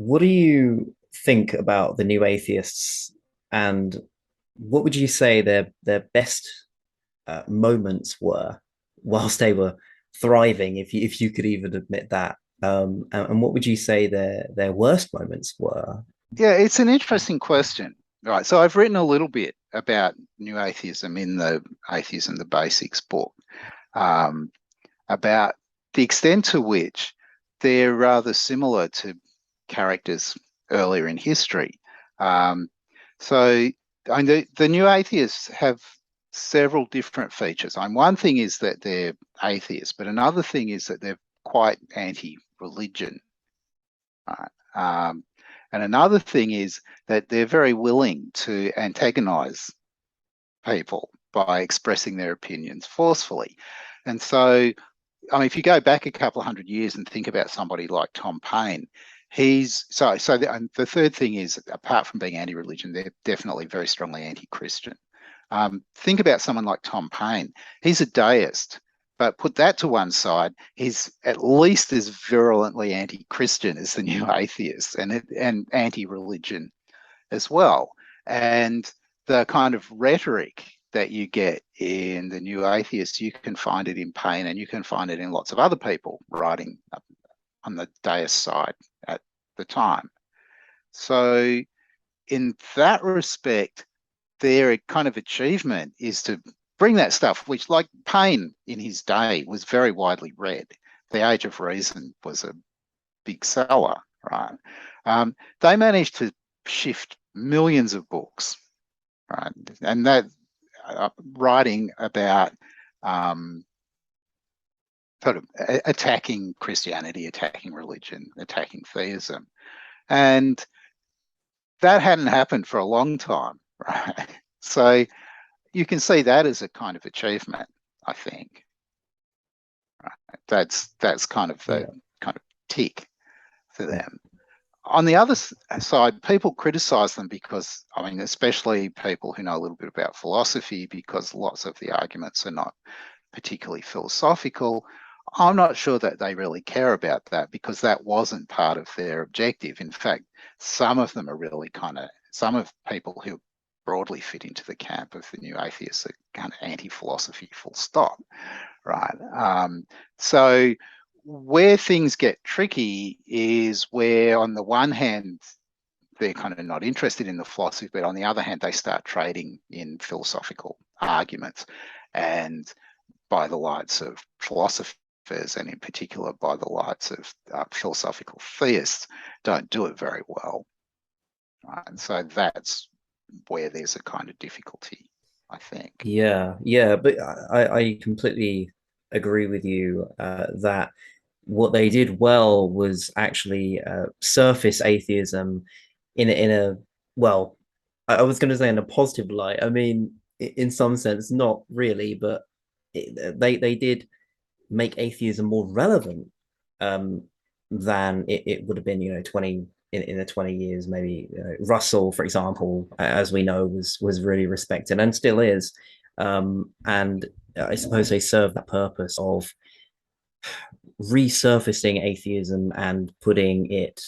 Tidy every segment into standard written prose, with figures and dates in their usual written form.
what do you think about the new atheists, and what would you say their best moments were whilst they were thriving, if you could even admit that? And what would you say their worst moments were? Yeah, it's an interesting question. Right. So I've written a little bit about New Atheism in the Atheism, the Basics book, um, about the extent to which they're rather similar to characters earlier in history. Um, so the New Atheists have several different features. One thing is that they're atheists, but another thing is that they're quite anti-religion. Right? And another thing is that they're very willing to antagonize people by expressing their opinions forcefully. And so, I mean, if you go back a couple of hundred years and think about somebody like Tom Paine, and the third thing is, apart from being anti-religion, they're definitely very strongly anti-Christian. Think about someone like Tom Paine. He's a deist, but put that to one side, he's at least as virulently anti-Christian as the New Atheists, and anti-religion as well. And the kind of rhetoric that you get in the New Atheists, you can find it in Paine, and you can find it in lots of other people writing on the deist side at the time. So in that respect, their kind of achievement is to bring that stuff, which, like Paine in his day, was very widely read. The Age of Reason was a big seller, right? They managed to shift millions of books, right? And that writing about sort of attacking Christianity, attacking religion, attacking theism. And that hadn't happened for a long time, right? So you can see that as a kind of achievement, I think. Right? That's kind of the Yeah. kind of tick for them. On the other side, people criticize them because, I mean, especially people who know a little bit about philosophy, because lots of the arguments are not particularly philosophical. I'm not sure that they really care about that, because that wasn't part of their objective. In fact, some of them are really some of people who broadly fit into the camp of the New Atheists are kind of anti-philosophy, full stop, right? So where things get tricky is where, on the one hand, they're kind of not interested in the philosophy, but on the other hand, they start trading in philosophical arguments, and by the lights of philosophers, and in particular by the lights of philosophical theists, don't do it very well. Right? And so that's where there's a kind of difficulty, I think. Yeah, but I completely agree with you that what they did well was actually surface atheism in a well, I was going to say in a positive light. I mean, in some sense, not really, but they did make atheism more relevant um, than it would have been, 20 in the 20 years, maybe. Russell, for example, as we know, was really respected and still is. And I suppose they serve that purpose of resurfacing atheism and putting it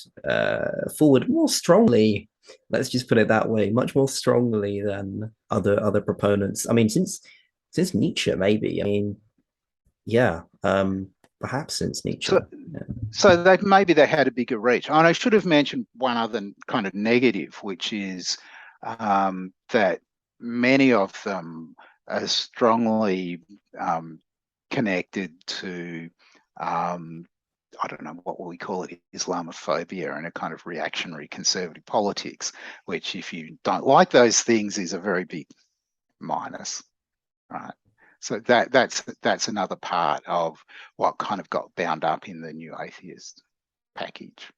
forward more strongly. Let's just put it that way, much more strongly than other proponents. I mean, since Nietzsche, maybe. I mean, yeah, perhaps since Nietzsche. So, Yeah. so maybe they had a bigger reach. And I should have mentioned one other kind of negative, which is that many of them are strongly connected to, I don't know, what will we call it, Islamophobia, and a kind of reactionary conservative politics, which, if you don't like those things, is a very big minus, right? So that's another part of what kind of got bound up in the New Atheist package.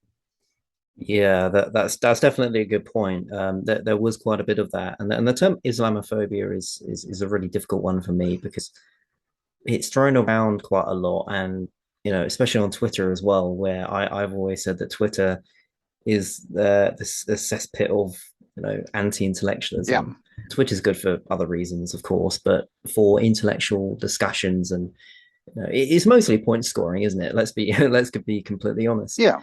Yeah, that's definitely a good point. There was quite a bit of that, and the term Islamophobia is a really difficult one for me because it's thrown around quite a lot, and especially on Twitter as well, where I've always said that Twitter is the cesspit of Yeah. anti-intellectualism. Twitter's good for other reasons, of course, but for intellectual discussions and it's mostly point scoring, isn't it? Let's be let's be completely honest. Yeah.